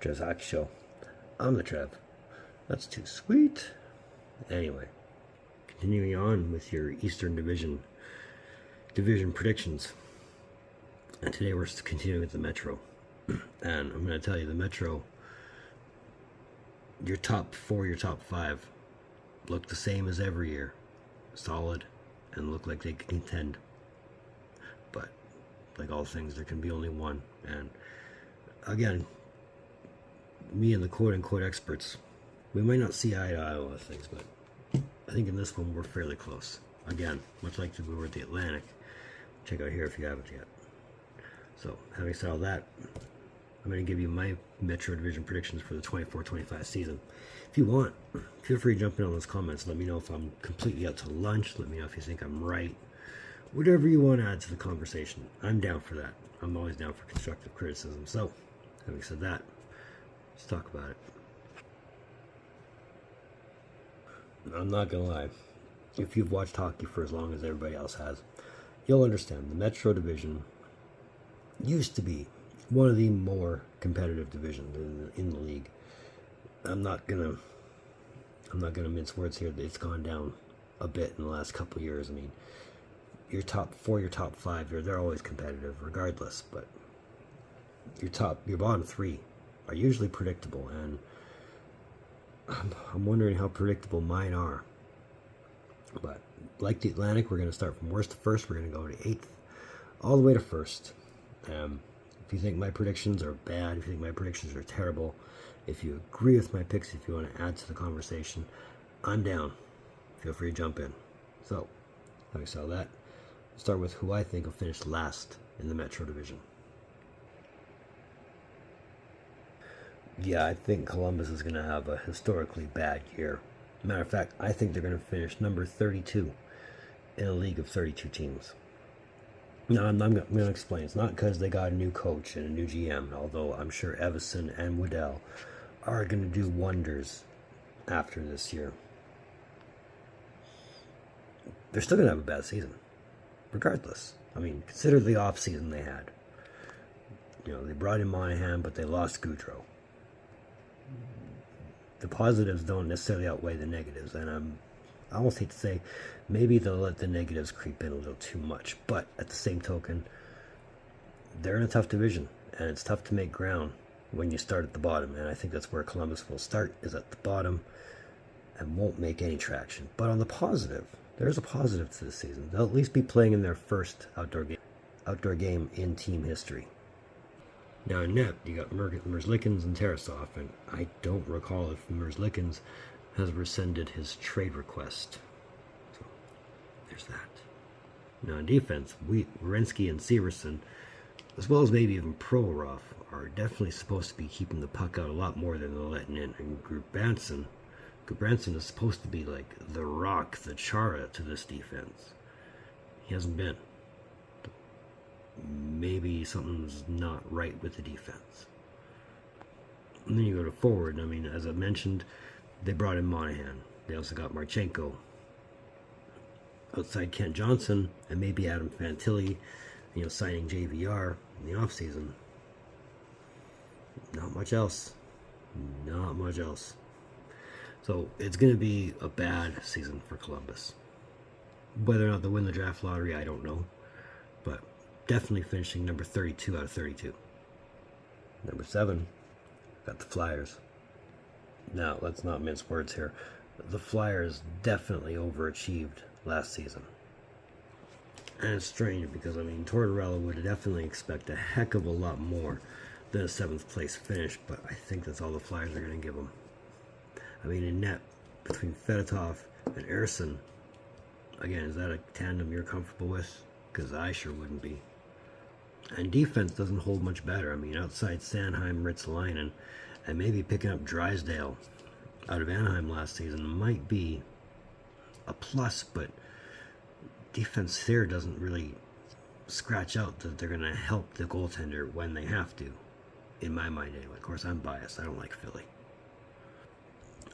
Trev's Hockey Show. I'm the Trev. That's too sweet. Anyway, continuing on with your Eastern Division predictions. And today we're continuing with the Metro. And I'm going to tell you, the Metro, your top 4, your top 5 look the same as every year. Solid and look like they can contend. But like all things, there can be only one. And again, me and the quote-unquote experts, we might not see eye to eye on a lot of things, but I think in this one we're fairly close. Again, much like we were at the Atlantic. Check out here if you haven't yet. So, having said all that, I'm going to give you my Metro Division predictions for the 24-25 season. If you want, feel free to jump in on those comments. Let me know if I'm completely out to lunch. Let me know if you think I'm right. Whatever you want to add to the conversation, I'm down for that. I'm always down for constructive criticism. So, having said that, let's talk about it. I'm not going to lie. If you've watched hockey for as long as everybody else has, you'll understand the Metro Division used to be one of the more competitive divisions in the league. I'm not gonna mince words here. It's gone down a bit in the last couple of years. I mean, your top 4, your top 5, they're always competitive regardless, but your bottom 3 are usually predictable, and I'm wondering how predictable mine are. But like the Atlantic, we're going to start from worst to first. We're going to go to 8th all the way to 1st. If you think my predictions are bad, if you think my predictions are terrible, if you agree with my picks, if you want to add to the conversation, I'm down. Feel free to jump in. So, having said that, let's start with who I think will finish last in the Metro Division. Yeah, I think Columbus is going to have a historically bad year. Matter of fact, I think they're going to finish number 32 in a league of 32 teams. Now, I'm going to explain. It's not because they got a new coach and a new GM, although I'm sure Evison and Waddell are going to do wonders after this year. They're still going to have a bad season, regardless. I mean, consider the off-season they had. You know, they brought in Monahan, but they lost Goudreau. The positives don't necessarily outweigh the negatives, and I almost hate to say, maybe they'll let the negatives creep in a little too much, but at the same token, they're in a tough division, and it's tough to make ground when you start at the bottom, and I think that's where Columbus will start, is at the bottom, and won't make any traction. But on the positive, there's a positive to the season. They'll at least be playing in their first outdoor game in team history. Now in net, you got Merzlikins and Tarasov, and I don't recall if Merzlikins has rescinded his trade request. So, there's that. Now in defense, Werenski and Severson, as well as maybe even Provorov, are definitely supposed to be keeping the puck out a lot more than they're letting in. And Gudbranson is supposed to be like the rock, the Chara to this defense. He hasn't been. Maybe something's not right with the defense. And then you go to forward. I mean, as I mentioned, they brought in Monahan. They also got Marchenko. Outside Kent Johnson and maybe Adam Fantilli, signing JVR in the offseason. Not much else. Not much else. So it's going to be a bad season for Columbus. Whether or not they'll win the draft lottery, I don't know. But definitely finishing number 32 out of 32. Number 7, got the Flyers. Now, let's not mince words here. The Flyers definitely overachieved last season. And it's strange because, Tortorella would definitely expect a heck of a lot more than a 7th place finish, but I think that's all the Flyers are going to give them. In net, between Fedotov and Ersson, again, is that a tandem you're comfortable with? Because I sure wouldn't be. And defense doesn't hold much better. Outside Sanheim, Ritzelainen, and maybe picking up Drysdale out of Anaheim last season might be a plus, but defense there doesn't really scratch out that they're going to help the goaltender when they have to, in my mind anyway. Of course, I'm biased. I don't like Philly.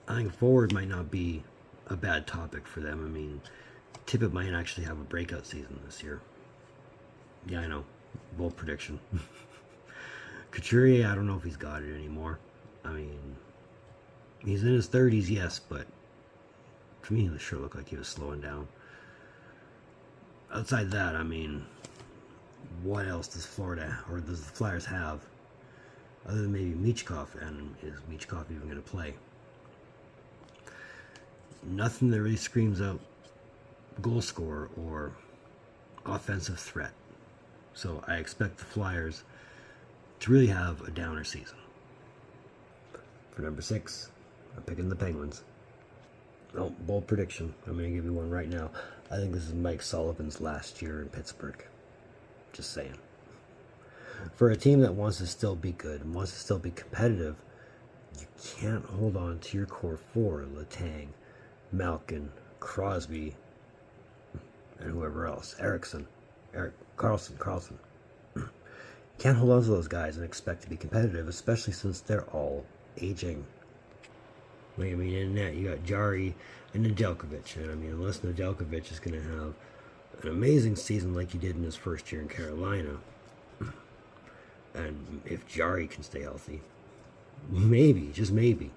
I think forward might not be a bad topic for them. Tippett might actually have a breakout season this year. Yeah, I know. Bold prediction. Couturier, I don't know if he's got it anymore. I mean, he's in his 30s, yes, but to me, he sure looked like he was slowing down. Outside that, I mean, what else does Florida or does the Flyers have other than maybe Michkov? And is Michkov even going to play? Nothing that really screams out goal scorer or offensive threat. So I expect the Flyers to really have a downer season. For number 6, I'm picking the Penguins. Oh, bold prediction. I'm going to give you one right now. I think this is Mike Sullivan's last year in Pittsburgh. Just saying. For a team that wants to still be good and wants to still be competitive, you can't hold on to your core 4, Letang, Malkin, Crosby, and whoever else. Carlson. You can't hold on to those guys and expect to be competitive, especially since they're all aging. I mean, in that, you got Jari and Nedeljkovic. And I mean, unless Nedeljkovic is going to have an amazing season like he did in his first year in Carolina, and if Jari can stay healthy, maybe, just maybe,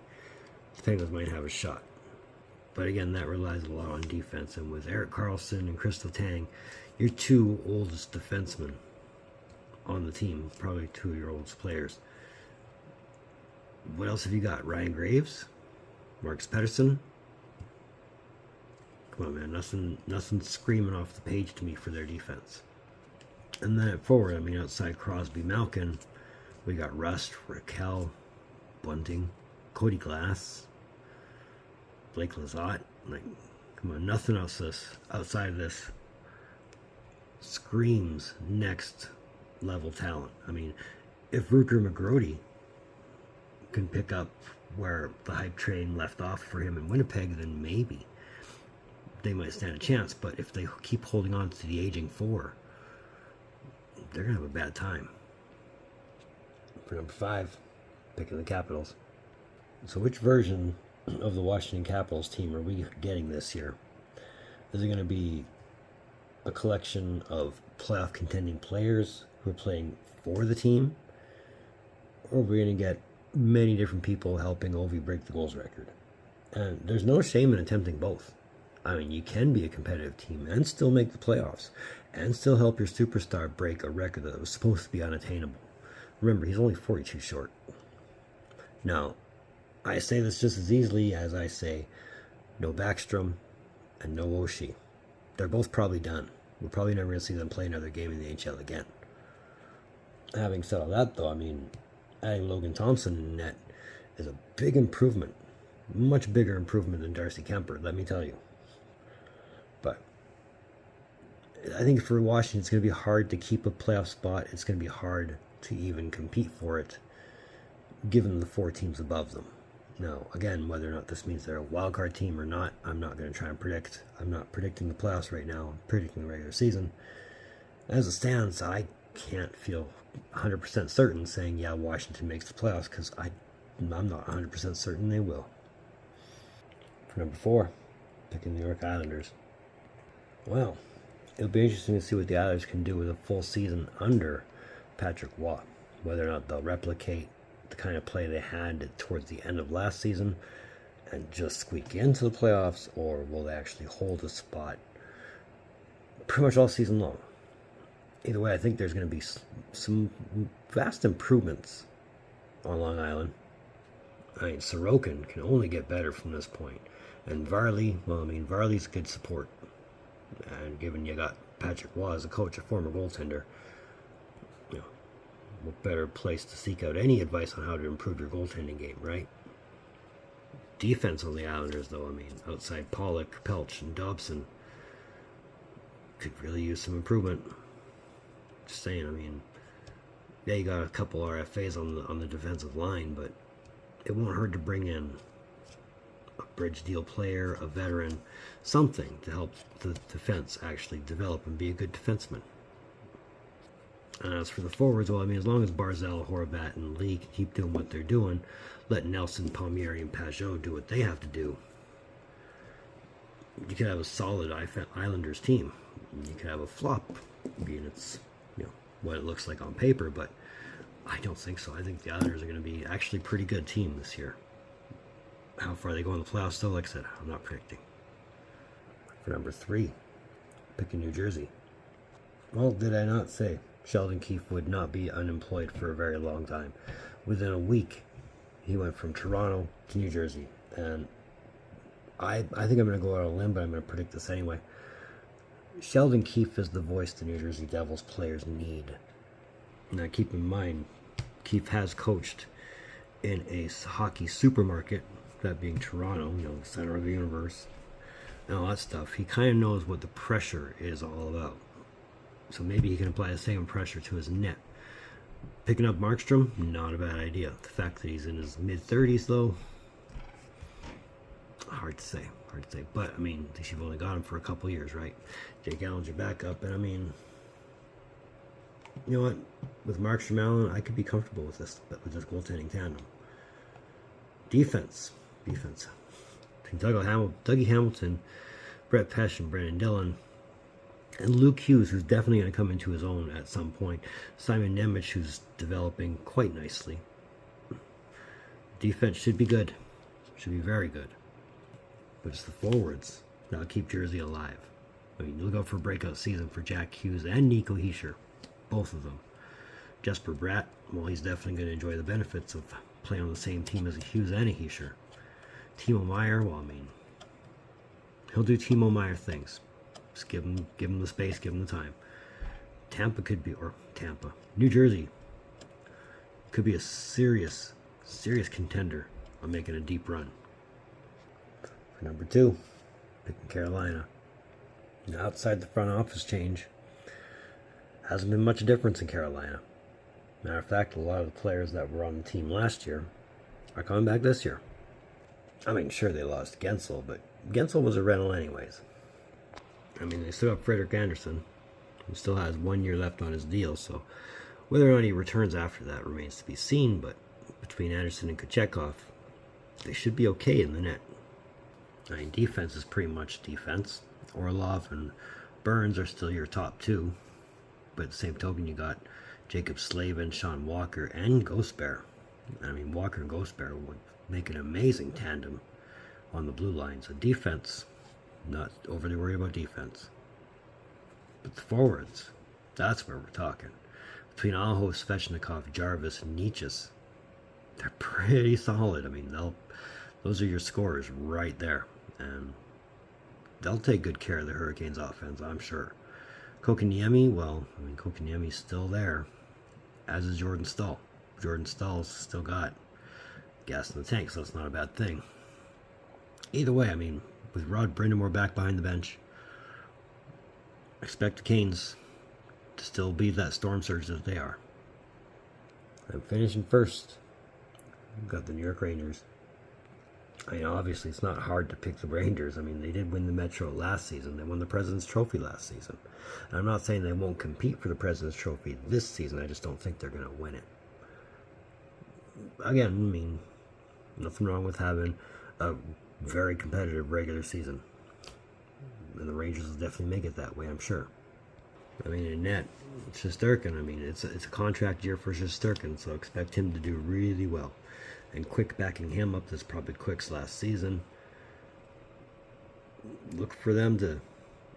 the Penguins might have a shot. But again, that relies a lot on defense. And with Erik Karlsson and Chris Letang, your 2 oldest defensemen on the team, probably 2 of your oldest players. What else have you got? Ryan Graves? Marcus Pettersson? Come on, man. Nothing screaming off the page to me for their defense. And then at forward, I mean, outside Crosby, Malkin, we got Rust, Raquel, Bunting, Cody Glass, Blake Lizotte. Like, come on, nothing else outside of this screams next level talent. I mean, if Rutger McGrody can pick up where the hype train left off for him in Winnipeg, then maybe they might stand a chance. But if they keep holding on to the aging 4, they're going to have a bad time. For number 5, picking the Capitals. So which version of the Washington Capitals team are we getting this year? Is it going to be a collection of playoff contending players who are playing for the team? Or are we going to get many different people helping Ovi break the goals record? And there's no shame in attempting both. I mean, you can be a competitive team and still make the playoffs and still help your superstar break a record that was supposed to be unattainable. Remember, he's only 42 short. Now, I say this just as easily as I say no Backstrom and no Oshie. They're both probably done. We're probably never going to see them play another game in the NHL again. Having said all that, though, I mean, adding Logan Thompson in net is a big improvement. Much bigger improvement than Darcy Kemper, let me tell you. But I think for Washington, it's going to be hard to keep a playoff spot. It's going to be hard to even compete for it, given the 4 teams above them. Now, again, whether or not this means they're a wild card team or not, I'm not going to try and predict. I'm not predicting the playoffs right now. I'm predicting the regular season. As it stands, I can't feel 100% certain saying, yeah, Washington makes the playoffs, because I'm not 100% certain they will. For number 4, picking the New York Islanders. Well, it'll be interesting to see what the Islanders can do with a full season under Patrick Waugh. Whether or not they'll replicate the kind of play they had towards the end of last season and just squeak into the playoffs, or will they actually hold a spot pretty much all season long? Either way, I think there's going to be some vast improvements on Long Island. I mean, Sorokin can only get better from this point. And Varley, well, I mean, Varley's good support. And given you got Patrick Waugh as a coach, a former goaltender, you know, what better place to seek out any advice on how to improve your goaltending game, right? Defense on the Islanders, though, I mean, outside Pollock, Pelch, and Dobson, could really use some improvement. Just saying, I mean, yeah, you got a couple RFAs on the defensive line, but it won't hurt to bring in a bridge deal player, a veteran, something to help the defense actually develop and be a good defenseman. And as for the forwards, well, I mean, as long as Barzal, Horvat, and Lee can keep doing what they're doing, let Nelson, Palmieri, and Pajot do what they have to do, you could have a solid Islanders team. You could have a flop, being it's, you know, what it looks like on paper, but I don't think so. I think the Islanders are going to be actually a pretty good team this year. How far they go in the playoffs, still, like I said, I'm not predicting. For number 3, picking New Jersey. Well, did I not say Sheldon Keefe would not be unemployed for a very long time? Within a week, he went from Toronto to New Jersey. And I think I'm going to go out on a limb, but I'm going to predict this anyway. Sheldon Keefe is the voice the New Jersey Devils players need. Now, keep in mind, Keefe has coached in a hockey supermarket, that being Toronto, you know, the center of the universe, and all that stuff. He kind of knows what the pressure is all about. So maybe he can apply the same pressure to his net. Picking up Markstrom, not a bad idea. The fact that he's in his mid-30s, though, hard to say. But, I mean, at least you've only got him for a couple years, right? Jake Allen's your backup, and I mean, you know what? With Markstrom Allen, I could be comfortable with this goaltending tandem. Defense. Dougie Hamilton, Brett Pesce, and Brandon Dillon, and Luke Hughes, who's definitely going to come into his own at some point. Simon Nemec, who's developing quite nicely. Defense should be good. Should be very good. But it's the forwards that'll keep Jersey alive. I mean, look out for a breakout season for Jack Hughes and Nico Hischier. Both of them. Jesper Bratt, well, he's definitely going to enjoy the benefits of playing on the same team as a Hughes and a Hischier. Timo Meier, well, I mean, he'll do Timo Meier things. Just give him the space, give him the time. New Jersey could be a serious contender on making a deep run. For number 2, picking Carolina. Now, outside the front office change, hasn't been much difference in Carolina. Matter of fact, a lot of the players that were on the team last year are coming back this year. I mean, sure, they lost Gensel, but Gensel was a rental anyways. I mean, they still have Frederik Andersen, who still has 1 year left on his deal, so whether or not he returns after that remains to be seen, but between Andersen and Kochetkov, they should be okay in the net. I mean, defense is pretty much defense. Orlov and Burns are still your top 2, but at the same token, you got Jacob Slavin, Sean Walker, and Ghost Bear. I mean, Walker and Ghost Bear would make an amazing tandem on the blue line. So defense, not overly worried about defense. But the forwards, that's where we're talking. Between Aho, Svechnikov, Jarvis, and Nietzsche's, they're pretty solid. I mean, those are your scorers right there. And they'll take good care of the Hurricanes offense, I'm sure. Kokoniemi, well, I mean, Kokoniemi's still there, as is Jordan Staal. Jordan Stahl's still got gas in the tank, so it's not a bad thing. Either way, I mean, with Rod Brindamore back behind the bench, expect the Canes to still be that storm surge that they are. I'm finishing first. We've got the New York Rangers. I mean, obviously, it's not hard to pick the Rangers. I mean, they did win the Metro last season. They won the President's Trophy last season. And I'm not saying they won't compete for the President's Trophy this season. I just don't think they're going to win it. Again, I mean, nothing wrong with having a very competitive regular season. And the Rangers will definitely make it that way, I'm sure. I mean, in net, Shesterkin, I mean, it's a contract year for Shesterkin, so expect him to do really well. And Quick backing him up. That's probably Quick's last season. Look for them to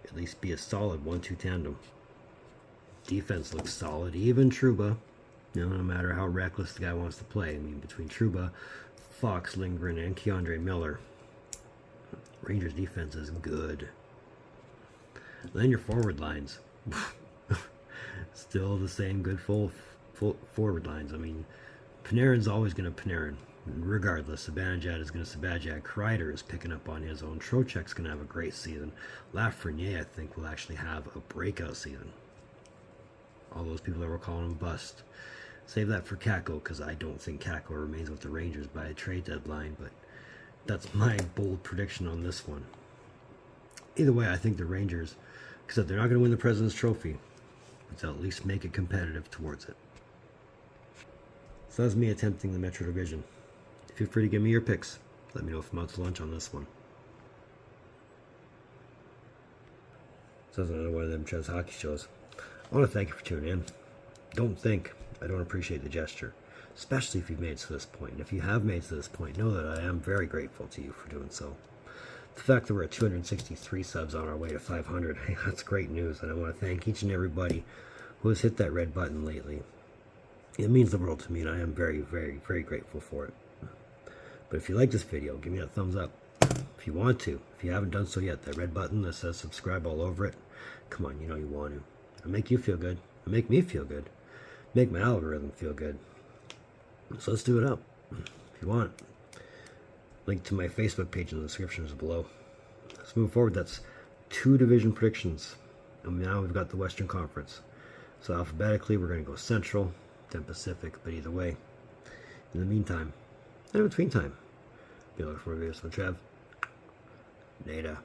at least be a solid 1-2 tandem. Defense looks solid. Even Trouba, no matter how reckless the guy wants to play. I mean, between Trouba, Fox, Lindgren, and Keandre Miller, Rangers defense is good. Then your forward lines. Still the same good full forward lines. I mean, Panarin's always going to Panarin. Regardless, Zibanejad is going to Zibanejad. Kreider is picking up on his own. Trocheck's going to have a great season. Lafreniere, I think, will actually have a breakout season. All those people that were calling him a bust. Save that for Kakko, because I don't think Kakko remains with the Rangers by a trade deadline, but that's my bold prediction on this one. Either way, I think the Rangers, because they're not going to win the President's Trophy, but they'll at least make it competitive towards it. So that's me attempting the Metro Division. Feel free to give me your picks. Let me know if I'm out to lunch on this one. So that's another one of them Trev's hockey shows. I want to thank you for tuning in. Don't think I don't appreciate the gesture, especially if you've made it to this point. And if you have made it to this point, know that I am very grateful to you for doing so. The fact that we're at 263 subs on our way to 500, hey, that's great news, and I want to thank each and everybody who has hit that red button lately. It means the world to me, and I am very, very, very grateful for it. But if you like this video, give me a thumbs up. If you want to, if you haven't done so yet, that red button that says subscribe all over it, come on, you know you want to. It'll make you feel good. It'll make me feel good. Make my algorithm feel good. So let's do it up. If you want, link to my Facebook page in the description is below. Let's move forward. That's 2 division predictions. And now we've got the Western Conference. So alphabetically, we're going to go Central, then Pacific, but either way. In the meantime, and in between time, be looking for videos from Trev. Later.